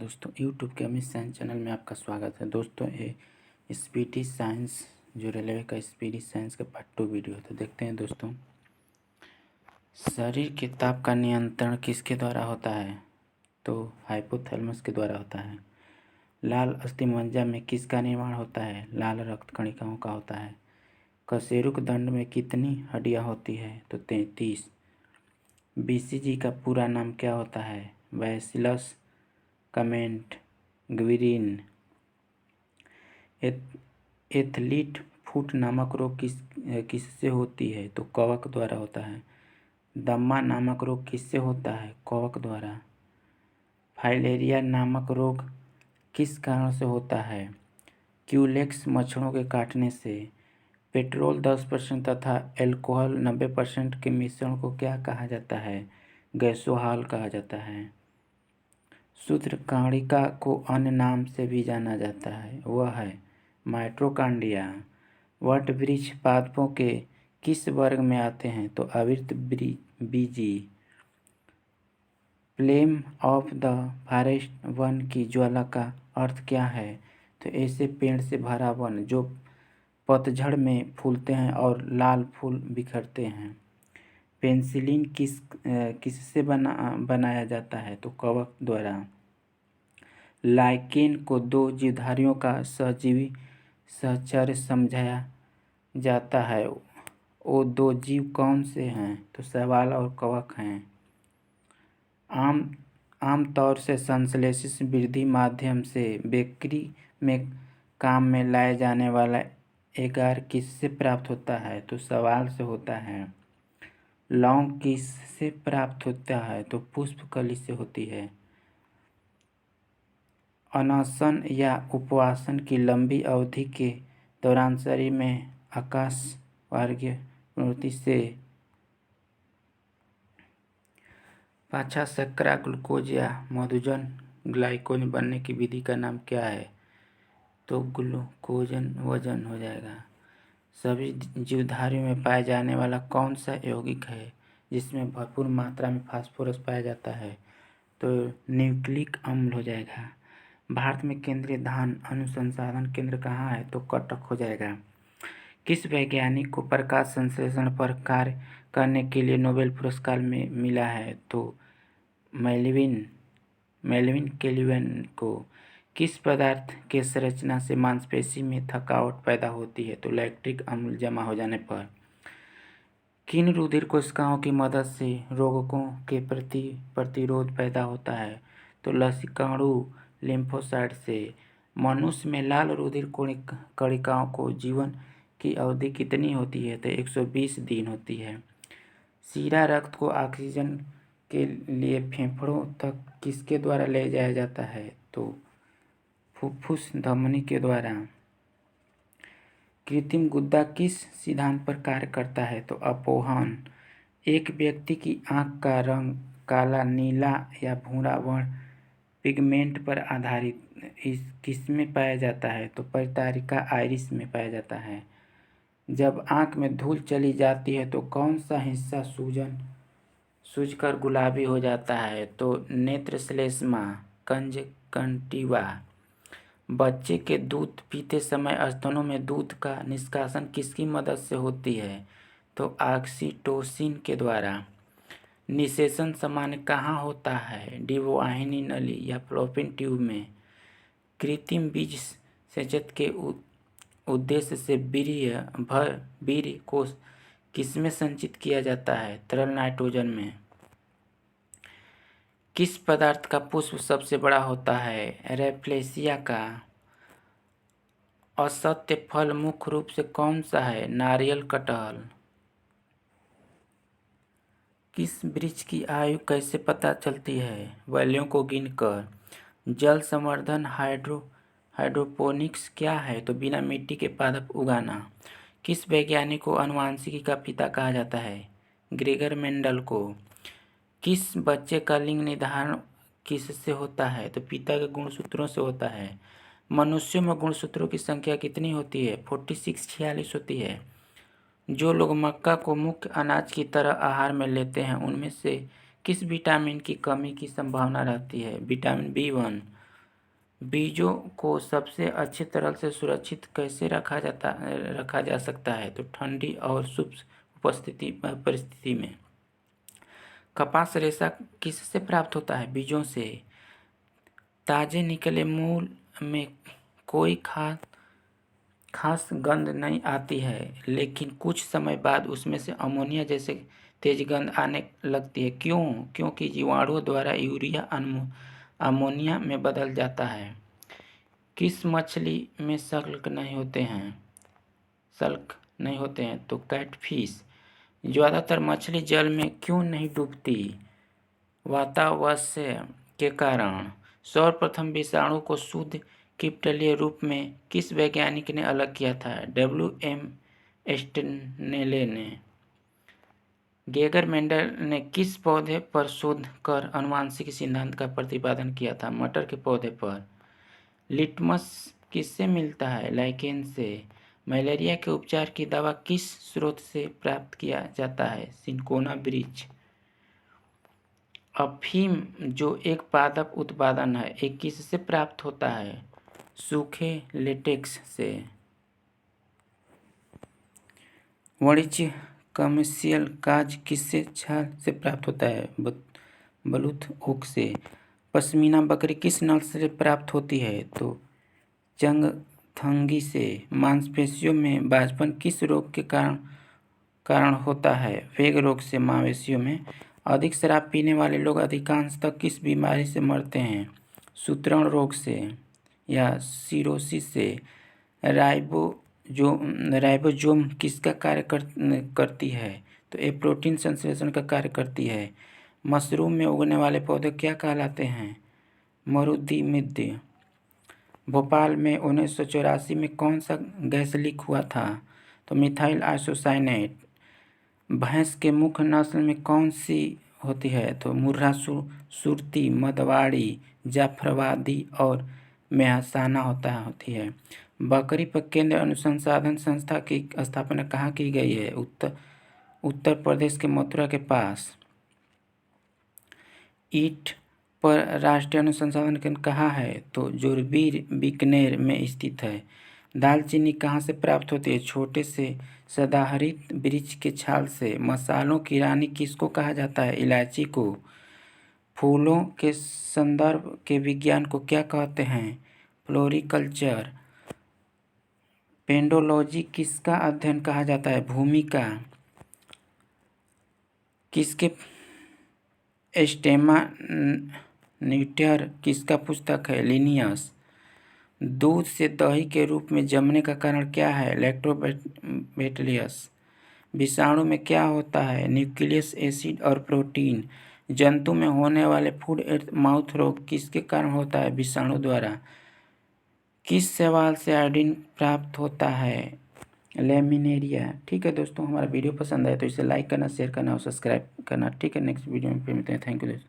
दोस्तों यूट्यूब के Amit science channel में आपका स्वागत है। दोस्तों ये स्पीडी साइंस जो रेलवे का स्पीडी साइंस का पार्ट 2 वीडियो है। तो देखते हैं दोस्तों, शरीर के ताप का नियंत्रण किसके द्वारा होता है? तो हाइपोथैलेमस के द्वारा होता है। लाल अस्थिमज्जा में किसका निर्माण होता है? लाल रक्त कणिकाओं का होता है। कशेरुक दंड में कितनी हड्डियां होती है? तो 33। बीसीजी का पूरा नाम क्या होता है? Bacillus Calmette Guerin. Athlete foot नामक रोग किससे होती है? तो कवक द्वारा होता है। दम्मा नामक रोग किससे होता है? कवक द्वारा। फाइलेरिया नामक रोग किस कारण से होता है? क्यूलेक्स मच्छरों के काटने से। पेट्रोल 10% तथा एल्कोहल 90% के मिश्रण को क्या कहा जाता है? गैसोहॉल कहा जाता है। सूत्रकारिका को अन्य नाम से भी जाना जाता है, वह है माइटोकॉन्ड्रिया। वट वृक्ष पादपों के किस वर्ग में आते हैं? तो आवृत बीजी। फ्लेम ऑफ द फॉरेस्ट वन की ज्वाला का अर्थ क्या है? तो ऐसे पेड़ से भरा वन जो पतझड़ में फूलते हैं और लाल फूल बिखरते हैं। पेनिसिलिन किससे बनाया जाता है? तो कवक द्वारा। लाइकेन को दो जीवधारियों का सहजीवी सहचर्य समझाया जाता है, वो दो जीव कौन से हैं? तो शैवाल और कवक हैं। आमतौर से संश्लेषित वृद्धि माध्यम से बेकरी में काम में लाए जाने वाला एगार किससे प्राप्त होता है? तो शैवाल से होता है। लौंग किससे प्राप्त होता है? तो पुष्पकली से होती है। अनशन या उपवासन की लंबी अवधि के दौरान शरीर में आकाशवर्गीय प्रवृत्ति से पाछा शर्करा ग्लूकोज या मधुजन ग्लाइकोजन बनने की विधि का नाम क्या है? तो ग्लूकोजन वजन हो जाएगा। सभी जीवधारियों में पाए जाने वाला कौन सा यौगिक है जिसमें भरपूर मात्रा में फास्फोरस पाया जाता है? तो न्यूक्लिक अम्ल हो जाएगा। भारत में केंद्रीय धान अनुसंधान केंद्र कहाँ है? तो कटक हो जाएगा। किस वैज्ञानिक को प्रकाश संश्लेषण पर कार्य करने के लिए नोबेल पुरस्कार में मिला है? तो मेल्विन केल्विन को। किस पदार्थ के संरचना से मांसपेशी में थकावट पैदा होती है? तो लैक्टिक अम्ल जमा हो जाने पर। किन रुधिर कोशिकाओं की मदद से रोगों के प्रति प्रतिरोध पैदा होता है? तो लसीकाणु लिम्फोसाइट से। मनुष्य में लाल रुधिर कणिकाओं को जीवन की अवधि कितनी होती है? तो 120 दिन होती है। सीरा रक्त को ऑक्सीजन के लिए फेफड़ों तक किसके द्वारा ले जाया जाता है? तो फुफ्फुस धमनी के द्वारा। कृत्रिम गुदा किस सिद्धांत पर कार्य करता है? तो अपोहन। एक व्यक्ति की आंख का रंग काला, नीला या भूरा वर्ण पिगमेंट पर आधारित किसमें पाया जाता है? तो परितारिका आइरिस में पाया जाता है। जब आंख में धूल चली जाती है तो कौन सा हिस्सा सूजकर गुलाबी हो जाता है? तो नेत्र श्लेष्मा कंजक्टिवा। बच्चे के दूध पीते समय स्तनों में दूध का निष्कासन किसकी मदद से होती है? तो ऑक्सीटोसिन के द्वारा। निषेचन सामान्य कहाँ होता है? डिंबवाहिनी नली या फ्लोपियन ट्यूब में। कृत्रिम बीज सेचन के उद्देश्य से वीर्य कोश किसमें संचित किया जाता है? तरल नाइट्रोजन में। किस पदार्थ का पुष्प सबसे बड़ा होता है? रेफ्लेशिया का। असत्य फल मुख्य रूप से कौन सा है? नारियल, कटहल। किस वृक्ष की आयु कैसे पता चलती है? वैल्यों को गिनकर। जल संवर्धन हाइड्रोपोनिक्स क्या है? तो बिना मिट्टी के पादप उगाना। किस वैज्ञानिक को आनुवंशिकी का पिता कहा जाता है? ग्रेगर मेंडल को। किस बच्चे का लिंग निर्धारण किससे होता है? तो पिता के गुणसूत्रों से होता है। मनुष्यों में गुणसूत्रों की संख्या कितनी होती है? 46 होती है। जो लोग मक्का को मुख्य अनाज की तरह आहार में लेते हैं उनमें से किस विटामिन की कमी की संभावना रहती है? Vitamin B1। बीजों को सबसे अच्छी तरह से सुरक्षित कैसे रखा जा सकता है? तो ठंडी और शुष्क परिस्थिति में। कपास रेशा किससे प्राप्त होता है? बीजों से। ताजे निकले मूल में कोई खास गंध नहीं आती है, लेकिन कुछ समय बाद उसमें से अमोनिया जैसे तेज गंध आने लगती है। क्यों? क्योंकि जीवाणुओं द्वारा यूरिया अमोनिया में बदल जाता है। किस मछली में शल्क नहीं होते हैं? तो कैटफिश। ज़्यादातर मछली जल में क्यों नहीं डूबती? वातावरण के कारण। सर्वप्रथम विषाणु को शुद्ध कीटलीय रूप में किस वैज्ञानिक ने अलग किया था? W.M. स्टेनले ने। गेगर मेंडल ने किस पौधे पर शोध कर आनुवंशिक सिद्धांत का प्रतिपादन किया था? मटर के पौधे पर। लिटमस किससे मिलता है? लाइकेन से। मलेरिया के उपचार की दवा किस स्रोत से प्राप्त किया जाता है? सिनकोना वृक्ष। अफीम जो एक पादप उत्पादन है, एक किससे प्राप्त होता है? सूखे लेटेक्स से। वाणिज्य कमर्शियल काज किससे छाल से प्राप्त होता है? बलूत ओक से। पश्मीना बकरी किस नस्ल से प्राप्त होती है? तो चंगथंगी से। मांसपेशियों में बांझपन किस रोग के कारण होता है? वेग रोग से। मवेशियों में अधिक शराब पीने वाले लोग अधिकांशतः किस बीमारी से मरते हैं? सूत्रण रोग से या सिरोसिस से। राइबोसोम किसका कार्य करती है? तो ये प्रोटीन संश्लेषण का कार्य करती है। मशरूम में उगने वाले पौधे क्या कहलाते हैं? मरुद्दिमिद। भोपाल में 1984 में कौन सा गैस लीक हुआ था? तो मिथाइल आइसोसाइनेट। भैंस के मुख्य नस्ल में कौन सी होती है? तो मुर्रा, सुरती, मदवाड़ी, जाफराबादी और मेहसाना होती है। बकरी पर केंद्रीय अनुसंधान संस्था की स्थापना कहाँ की गई है? उत्तर प्रदेश के मथुरा के पास। ईंट पर राष्ट्रीय अनुसंधान केंद्र कहाँ है? तो जोरबीर बीकानेर में स्थित है। दालचीनी कहाँ से प्राप्त होती है? छोटे से सदाहरित वृक्ष के छाल से। मसालों की रानी किसको कहा जाता है? इलायची को। फूलों के संदर्भ के विज्ञान को क्या कहते हैं? फ्लोरिकल्चर। पेडोलॉजी किसका अध्ययन कहा जाता है? भूमि का। किसके स्टेमा न्यूटर किसका पुस्तक है? लिनियस। दूध से दही के रूप में जमने का कारण क्या है? लैक्टोबैसिलस। विषाणु में क्या होता है? न्यूक्लियस एसिड और प्रोटीन। जंतु में होने वाले फूड एंड माउथ रोग किसके कारण होता है? विषाणु द्वारा। किस शैवाल से आयोडीन प्राप्त होता है? लेमिनेरिया। ठीक है दोस्तों, हमारा वीडियो पसंद आए तो इसे लाइक करना, शेयर करना और सब्सक्राइब करना। ठीक है, नेक्स्ट वीडियो में फिर मिलते हैं। थैंक यू दोस्तों।